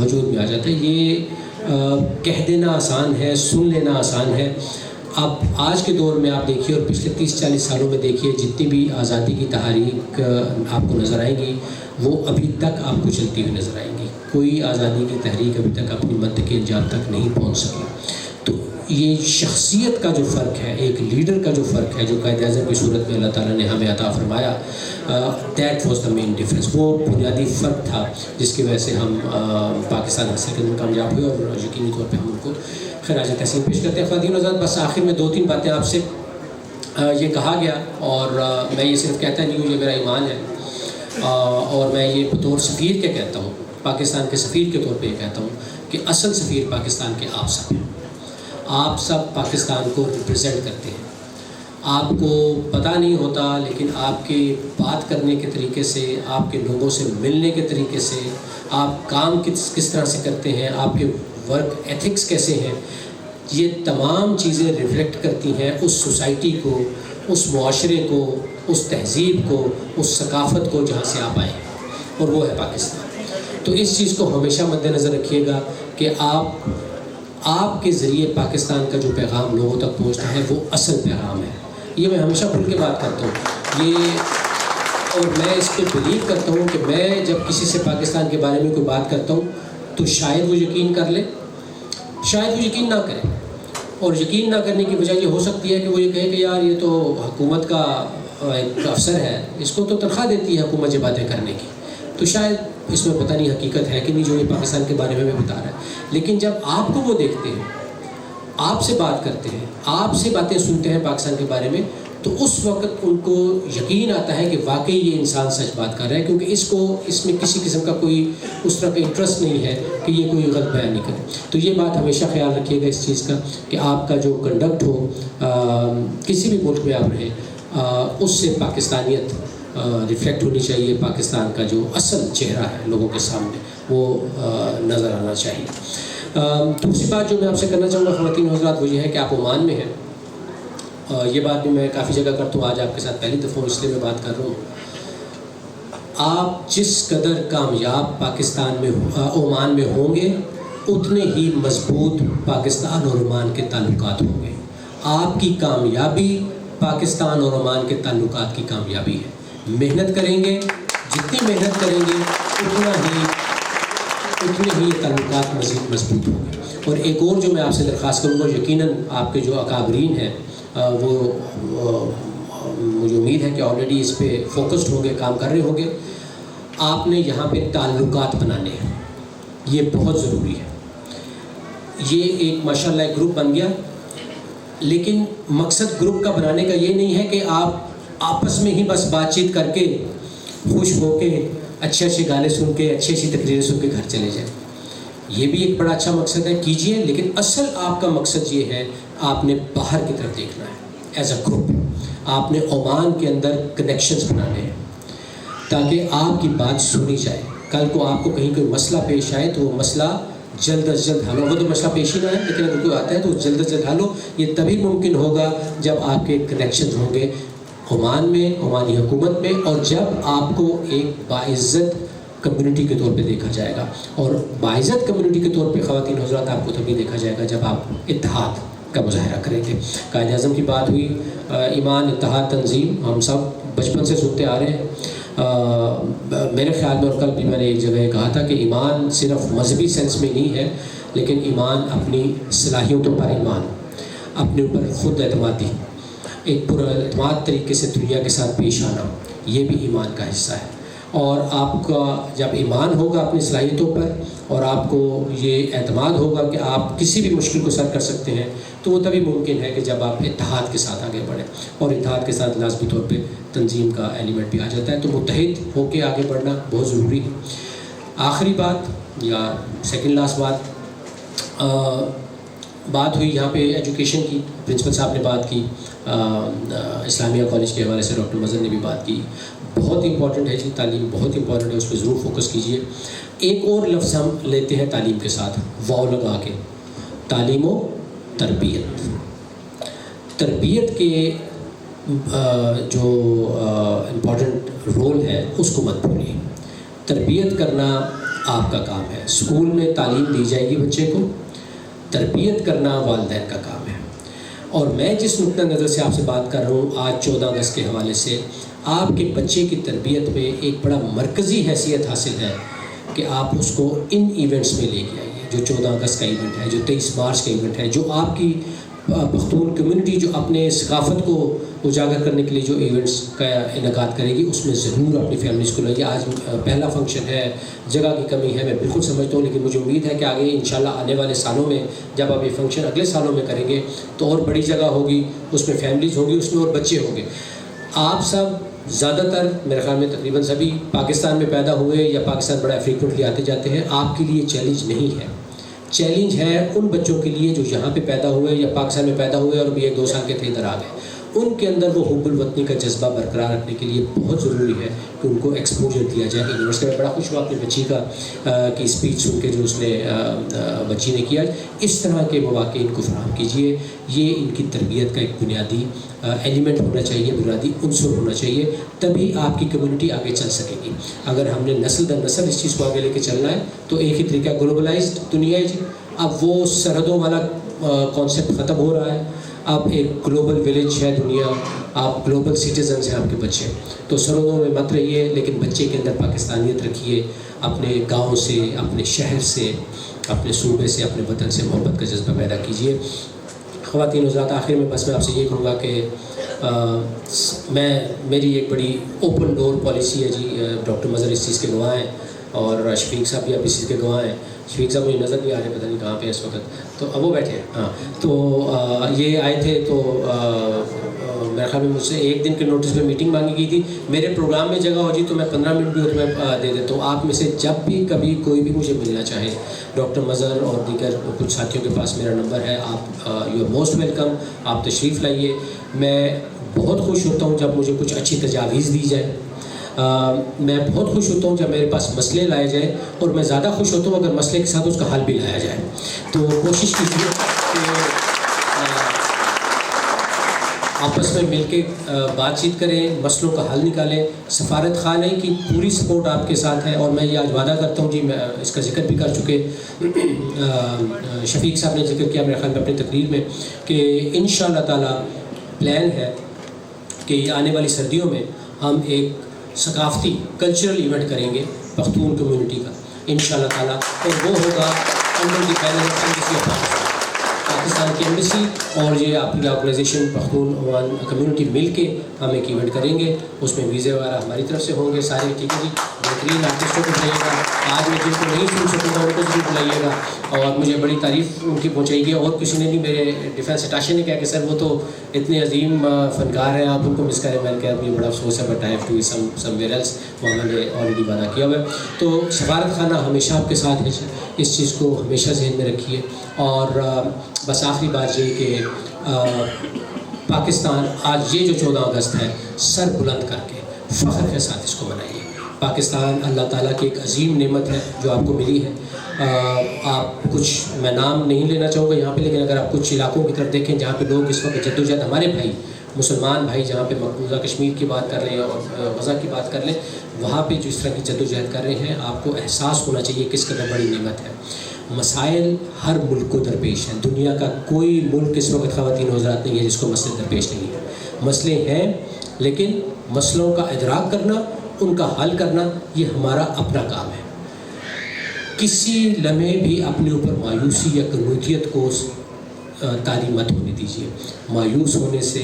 وجود میں آ جاتا ہے. یہ کہہ دینا آسان ہے، سن لینا آسان ہے. اب آج کے دور میں آپ دیکھیے اور پچھلے 30-40 سالوں میں دیکھیے جتنی بھی آزادی کی تحریک آپ کو نظر آئیں گی وہ ابھی تک آپ کو چلتی ہوئی نظر آئیں گی. کوئی آزادی کی تحریک ابھی تک اپنی مد کے انجام تک نہیں پہنچ سکی. تو یہ شخصیت کا جو فرق ہے, ایک لیڈر کا جو فرق ہے, جو قائد اعظم کی صورت میں اللہ تعالیٰ نے ہمیں عطا فرمایا, that was the main difference. وہ بنیادی فرق تھا جس کی وجہ سے ہم پاکستان حاصل کرنے میں کامیاب ہوئے, اور یقینی طور پہ ہم ان کو خراج تحسین پیش کرتے ہیں. خواتین و حضرات, بس آخر میں 2-3 باتیں آپ سے یہ کہا گیا, اور میں یہ صرف کہتا نہیں ہوں, یہ میرا ایمان ہے, اور میں یہ بطور سفیر کے کہتا ہوں, پاکستان کے سفیر کے طور پہ یہ کہتا ہوں کہ اصل سفیر پاکستان کے آپ سب ہیں. آپ سب پاکستان کو ریپرزینٹ کرتے ہیں. آپ کو پتہ نہیں ہوتا, لیکن آپ کے بات کرنے کے طریقے سے, آپ کے لوگوں سے ملنے کے طریقے سے, آپ کام کس طرح سے کرتے ہیں, آپ کے ورک ایتھکس کیسے ہیں, یہ تمام چیزیں ریفلیکٹ کرتی ہیں اس سوسائٹی کو, اس معاشرے کو, اس تہذیب کو, اس ثقافت کو جہاں سے آپ آئے ہیں, اور وہ ہے پاکستان. تو اس چیز کو ہمیشہ مد نظر رکھیے گا کہ آپ کے ذریعے پاکستان کا جو پیغام لوگوں تک پہنچتا ہے وہ اصل پیغام ہے. یہ میں ہمیشہ کھل کے بات کرتا ہوں یہ, اور میں اس پہ بلیو کرتا ہوں کہ میں جب کسی سے پاکستان کے بارے میں کوئی بات کرتا ہوں تو شاید وہ یقین کر لے, شاید وہ یقین نہ کرے, اور یقین نہ کرنے کی وجہ یہ ہو سکتی ہے کہ وہ یہ کہے کہ یار یہ تو حکومت کا ایک افسر ہے, اس کو تو تنخواہ دیتی ہے حکومت یہ باتیں کرنے کی, تو شاید اس میں پتہ نہیں حقیقت ہے کہ نہیں جو یہ پاکستان کے بارے میں بتا رہا ہے. لیکن جب آپ کو وہ دیکھتے ہیں, آپ سے بات کرتے ہیں, آپ سے باتیں سنتے ہیں پاکستان کے بارے میں, تو اس وقت ان کو یقین آتا ہے کہ واقعی یہ انسان سچ بات کر رہا ہے, کیونکہ اس میں کسی قسم کا کوئی اس طرح کا انٹرسٹ نہیں ہے کہ یہ کوئی غلط بیان نہیں کرے. تو یہ بات ہمیشہ خیال رکھیے گا اس چیز کا کہ آپ کا جو کنڈکٹ ہو کسی بھی ملک میں آپ رہیں, اس سے پاکستانیت ریفلیکٹ ہونی چاہیے, پاکستان کا جو اصل چہرہ ہے لوگوں کے سامنے وہ نظر آنا چاہیے. دوسری بات جو میں آپ سے کرنا چاہوں گا خواتین و حضرات وہ یہ ہے کہ آپ عمان میں ہیں. یہ بات بھی میں کافی جگہ کرتا ہوں, آج آپ کے ساتھ پہلی دفعہ اس لیے میں بات کر رہا ہوں. آپ جس قدر کامیاب پاکستان میں عمان میں ہوں گے اتنے ہی مضبوط پاکستان اور عمان کے تعلقات ہوں گے. آپ کی کامیابی پاکستان اور عمان کے تعلقات کی کامیابی ہے. محنت کریں گے, جتنی محنت کریں گے اتنے ہی تعلقات مزید مضبوط ہوں گے. اور ایک اور جو میں آپ سے درخواست کروں گا, یقیناً آپ کے جو اکابرین ہیں وہ مجھے امید ہے کہ آلریڈی اس پہ فوکسڈ ہوں گے, کام کر رہے ہوں گے. آپ نے یہاں پہ تعلقات بنانے ہیں, یہ بہت ضروری ہے. یہ ایک ماشاءاللہ ایک گروپ بن گیا, لیکن مقصد گروپ کا بنانے کا یہ نہیں ہے کہ آپ آپس میں ہی بس بات چیت کر کے خوش ہو کے اچھے اچھے گانے سن کے اچھی اچھی تقریریں سن کے گھر چلے جائیں. یہ بھی ایک بڑا اچھا مقصد ہے, کیجئے, لیکن اصل آپ کا مقصد یہ ہے آپ نے باہر کی طرف دیکھنا ہے. ایز اے گروپ آپ نے عمان کے اندر کنیکشنز بنانے ہیں تاکہ آپ کی بات سنی جائے. کل کو آپ کو کہیں کوئی مسئلہ پیش آئے تو وہ مسئلہ جلد از جلد حل ہو. وہ تو مسئلہ پیش ہی نہ ہے, لیکن اگر کوئی آتا ہے تو جلد از جلد حل ہو. یہ تبھی ممکن ہوگا جب آپ کے کنیکشنز ہوں گے عمان میں, عمانی حکومت میں, اور جب آپ کو ایک باعزت کمیونٹی کے طور پہ دیکھا جائے گا. اور باعزت کمیونٹی کے طور پہ خواتین حضرات آپ کو تبھی دیکھا جائے گا جب آپ اتحاد کا مظاہرہ کریں گے. قائد اعظم کی بات ہوئی, ایمان, اتحاد, تنظیم, ہم سب بچپن سے سنتے آ رہے ہیں. میرے خیال میں, اور کل بھی میں نے ایک جگہ کہا تھا کہ ایمان صرف مذہبی سینس میں نہیں ہے, لیکن ایمان اپنی صلاحیتوں پر ایمان, اپنے اوپر خود اعتمادی, ایک پر اعتماد طریقے سے دنیا کے ساتھ پیش آنا, یہ بھی ایمان کا حصہ ہے. اور آپ کا جب ایمان ہوگا اپنی صلاحیتوں پر اور آپ کو یہ اعتماد ہوگا کہ آپ کسی بھی مشکل کو سر کر سکتے ہیں, تو وہ تبھی ممکن ہے کہ جب آپ اتحاد کے ساتھ آگے بڑھیں. اور اتحاد کے ساتھ لازمی طور پہ تنظیم کا ایلیمنٹ بھی آ جاتا ہے. تو متحد ہو کے آگے بڑھنا بہت ضروری ہے. آخری بات یا سیکنڈ لاسٹ بات ہوئی یہاں پہ ایجوکیشن کی. پرنسپل صاحب نے بات کی, اسلامیہ کالج کے حوالے سے ڈاکٹر مظہر نے بھی بات کی. بہت امپورٹنٹ ہے جی, تعلیم بہت امپورٹنٹ ہے, اس پہ ضرور فوکس کیجیے. ایک اور لفظ ہم لیتے ہیں تعلیم کے ساتھ واو لگا کے, تعلیم و تربیت. تربیت کے جو امپورٹنٹ رول ہے اس کو مت بھولیے. تربیت کرنا آپ کا کام ہے. اسکول میں تعلیم دی جائے گی بچے کو, تربیت کرنا والدین کا کام ہے. اور میں جس نقطہ نظر سے آپ سے بات کر رہا ہوں آج 14 اگست کے حوالے سے، آپ کے بچے کی تربیت میں ایک بڑا مرکزی حیثیت حاصل ہے کہ آپ اس کو ان ایونٹس میں لے کے آئیے، جو 14 اگست کا ایونٹ ہے، جو 23 مارچ کا ایونٹ ہے، جو آپ کی پختون کمیونٹی جو اپنے ثقافت کو اجاگر کرنے کے لیے جو ایونٹس کا انعقاد کرے گی، اس میں ضرور اپنی فیملیز کو لائیے۔ آج پہلا فنکشن ہے، جگہ کی کمی ہے، میں بالکل سمجھتا ہوں، لیکن مجھے امید ہے کہ آگے انشاءاللہ آنے والے سالوں میں جب آپ یہ فنکشن اگلے سالوں میں کریں گے تو اور بڑی جگہ ہوگی، اس میں فیملیز ہوگی، اس میں اور بچے ہوں گے۔ آپ سب زیادہ تر میرے خیال میں تقریباً سبھی پاکستان میں پیدا ہوئے یا پاکستان بڑا فریکوینٹلی آتے جاتے ہیں، آپ کے لیے چیلنج نہیں ہے، چیلنج ہے ان بچوں کے لیے جو یہاں پہ پیدا ہوئے یا پاکستان میں پیدا ہوئے اور ابھی 1-2 سال کے تھے ادھر آ گئے، ان کے اندر وہ حب الوطنی کا جذبہ برقرار رکھنے کے لیے بہت ضروری ہے کہ ان کو ایکسپوجر دیا جائے یونیورسٹی میں۔ بڑا خوش ہوا اپنی بچی کی اسپیچ سن کے جو اس نے بچی نے کیا، اس طرح کے مواقع ان کو فراہم کیجیے، یہ ان کی تربیت کا ایک بنیادی ایلیمنٹ ہونا چاہیے، بنیادی عنصر ہونا چاہیے، تبھی آپ کی کمیونٹی آگے چل سکے گی۔ اگر ہم نے نسل در نسل اس چیز کو آگے لے کے چلنا ہے تو ایک ہی طریقہ گلوبلائزڈ دنیا ہے جی، اب وہ سرحدوں والا کانسیپٹ ختم ہو رہا ہے، اب ایک گلوبل ولیج ہے دنیا، آپ گلوبل سٹیزنز ہیں آپ کے بچے، تو سرحدوں میں مت رہیے، لیکن بچے کے اندر پاکستانیت رکھیے، اپنے گاؤں سے، اپنے شہر سے، اپنے صوبے سے، اپنے وطن سے محبت کا جذبہ پیدا کیجیے۔ خواتین حضرات، آخر میں بس میں آپ سے یہ کہوں گا کہ میری ایک بڑی اوپن ڈور پالیسی ہے جی، ڈاکٹر مظہر اس چیز کے گواہ ہیں اور شفیق صاحب بھی اب اس چیز کے گواہ ہیں۔ شفیق صاحب مجھے نظر نہیں آ رہے، پتہ نہیں کہاں پہ اس وقت، تو اب وہ بیٹھے ہیں، ہاں، تو یہ آئے تھے تو میرے خیال میں مجھ سے 1 دن کے نوٹس پہ میٹنگ مانگی گئی تھی، میرے پروگرام میں جگہ ہو جی تو میں 15 منٹ بھی میں دے دیتا ہوں۔ آپ میں سے جب بھی کبھی کوئی بھی مجھے ملنا چاہے، ڈاکٹر مظہر اور دیگر کچھ ساتھیوں کے پاس میرا نمبر ہے، آپ یو آر موسٹ ویلکم، آپ تشریف لائیے۔ میں بہت خوش ہوتا ہوں جب مجھے کچھ اچھی تجاویز دی جائے، میں بہت خوش ہوتا ہوں جب میرے پاس مسئلے لائے جائیں، اور میں زیادہ خوش ہوتا ہوں اگر مسئلے کے ساتھ اس کا حل بھی لایا جائے۔ تو کوشش کیجیے کہ آپس میں مل کے بات چیت کریں، مسئلوں کا حل نکالیں۔ سفارت خانہ کی پوری سپورٹ آپ کے ساتھ ہے، اور میں یہ آج وعدہ کرتا ہوں جی، میں اس کا ذکر بھی کر چکے، شفیق صاحب نے ذکر کیا میرے خیال میں اپنی تقریر میں، کہ انشاءاللہ تعالیٰ پلان ہے کہ یہ آنے والی سردیوں میں ہم ایک ثقافتی کلچرل ایونٹ کریں گے پختون کمیونٹی کا انشاءاللہ تعالیٰ، اور وہ ہوگا under the banner of embassy of Pakistan کی ایمبیسی اور یہ اپنی آرگنائزیشن پختون کمیونٹی مل کے ہم ایک ایونٹ کریں گے، اس میں ویزے وغیرہ ہماری طرف سے ہوں گے سارے، ٹھیک ہے جی۔ بہترین آرٹسٹوں کو بلائیے گا، آج میں جن کو نہیں سن سکوں گا ان کو ضرور بلائیے گا، اور مجھے بڑی تعریف ان کی پہنچائے گی۔ اور کسی نے نہیں، میرے ڈیفینس اٹاشے نے کہا کہ سر وہ تو اتنے عظیم فنکار ہیں، آپ ان کو مس کریں، میں نے کہا مجھے بڑا افسوس ہے، but I have to somewhere else, وہاں میں نے آلریڈی وعدہ کیا ہوا ہے۔ تو سفارت خانہ ہمیشہ آپ کے ساتھ ہے، اس چیز کو ہمیشہ ذہن میں رکھیے۔ اور بس آخری بات یہ کہ پاکستان آج یہ جو 14 اگست ہے، سر بلند کر کے فخر کے ساتھ اس کو منائیے۔ پاکستان اللہ تعالیٰ کی ایک عظیم نعمت ہے جو آپ کو ملی ہے۔ آپ کچھ، میں نام نہیں لینا چاہوں گا یہاں پہ، لیکن اگر آپ کچھ علاقوں کی طرف دیکھیں جہاں پہ لوگ اس وقت جدوجہد، ہمارے بھائی مسلمان بھائی جہاں پہ مقبوضہ کشمیر کی بات کر لیں اور غزہ کی بات کر لیں، وہاں پہ جو اس طرح کی جدوجہد کر رہے ہیں، آپ کو احساس ہونا چاہیے کس قدر بڑی نعمت ہے۔ مسائل ہر ملک کو درپیش ہیں، دنیا کا کوئی ملک اس وقت خواتین حضرات نہیں ہے جس کو مسئلے درپیش نہیں ہے۔ مسئلے ہیں، لیکن مسئلوں کا ادراک کرنا، ان کا حل کرنا، یہ ہمارا اپنا کام ہے۔ کسی لمحے بھی اپنے اوپر مایوسی یا کنوتیت کو تعلیم مت ہونے دیجیے۔ مایوس ہونے سے،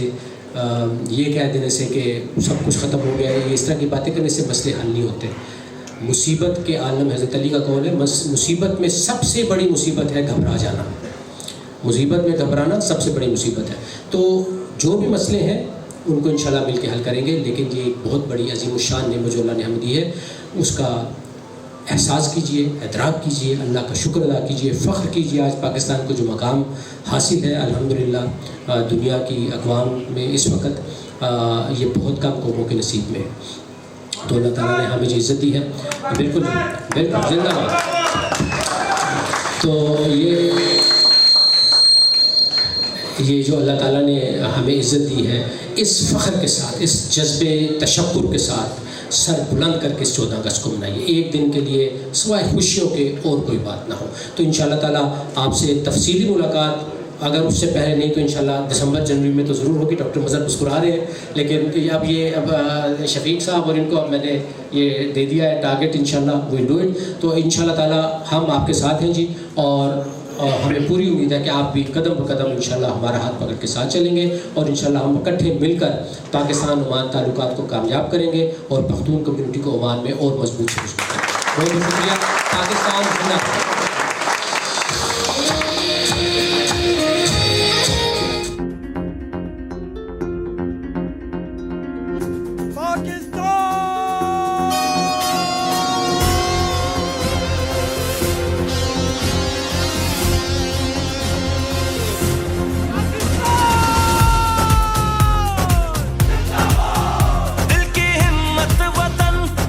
یہ کہہ دینے سے کہ سب کچھ ختم ہو گیا ہے، یہ اس طرح کی باتیں کرنے سے مسئلے حل نہیں ہوتے۔ مصیبت کے عالم، حضرت علی کا قول ہے، مصیبت میں سب سے بڑی مصیبت ہے گھبرا جانا، مصیبت میں گھبرانا سب سے بڑی مصیبت ہے۔ تو جو بھی مسئلے ہیں ان کو انشاءاللہ مل کے حل کریں گے، لیکن یہ ایک بہت بڑی عظیم الشان نعمت جو اللہ نے ہمیں دی ہے، اس کا احساس کیجئے، ادراک کیجئے، اللہ کا شکر ادا کیجئے، فخر کیجئے۔ آج پاکستان کو جو مقام حاصل ہے الحمدللہ دنیا کی اقوام میں اس وقت، یہ بہت کم قوموں کے نصیب میں ہے۔ تو اللہ تعالیٰ نے ہمیں جو عزت دی ہے، بالکل بالکل زندہ باد۔ تو یہ جو اللہ تعالیٰ نے ہمیں عزت دی ہے، اس فخر کے ساتھ، اس جذبے تشکر کے ساتھ سر بلند کر کے اس 14 اگست کو منائیے۔ ایک دن کے لیے سوائے خوشیوں کے اور کوئی بات نہ ہو۔ تو انشاءاللہ تعالیٰ آپ سے تفصیلی ملاقات اگر اس سے پہلے نہیں تو انشاءاللہ دسمبر جنوری میں تو ضرور ہوگی. ڈاکٹر مظہر مسکرا رہے ہیں لیکن اب شفیق صاحب اور ان کو اب میں نے یہ دے دیا ہے ٹارگیٹ, انشاءاللہ ویل ڈو اٹ. تو انشاءاللہ تعالی ہم آپ کے ساتھ ہیں جی, اور ہمیں پوری امید ہے کہ آپ بھی قدم بقدم انشاءاللہ ہمارا ہاتھ پکڑ کے ساتھ چلیں گے, اور انشاءاللہ ہم اکٹھے مل کر پاکستان عمان تعلقات کو کامیاب کریں گے اور پختون کمیونٹی کو عمان میں اور مضبوط سے مضبوط کریں گے. بہت بہت شکریہ. پاکستان زندہ باد.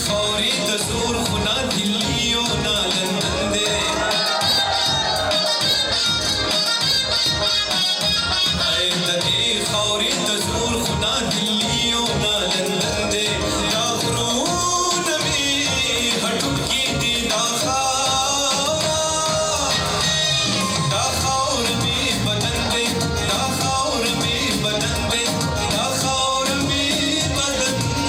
خوري تزور خنا دلیو نالندے اے دلی خوري تزور خنا دلیو نالندے داخرون میں ہٹکی دی داخاورا داخاور میں بدندے داخاور میں بدندے داخاور میں بدندے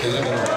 Gracias.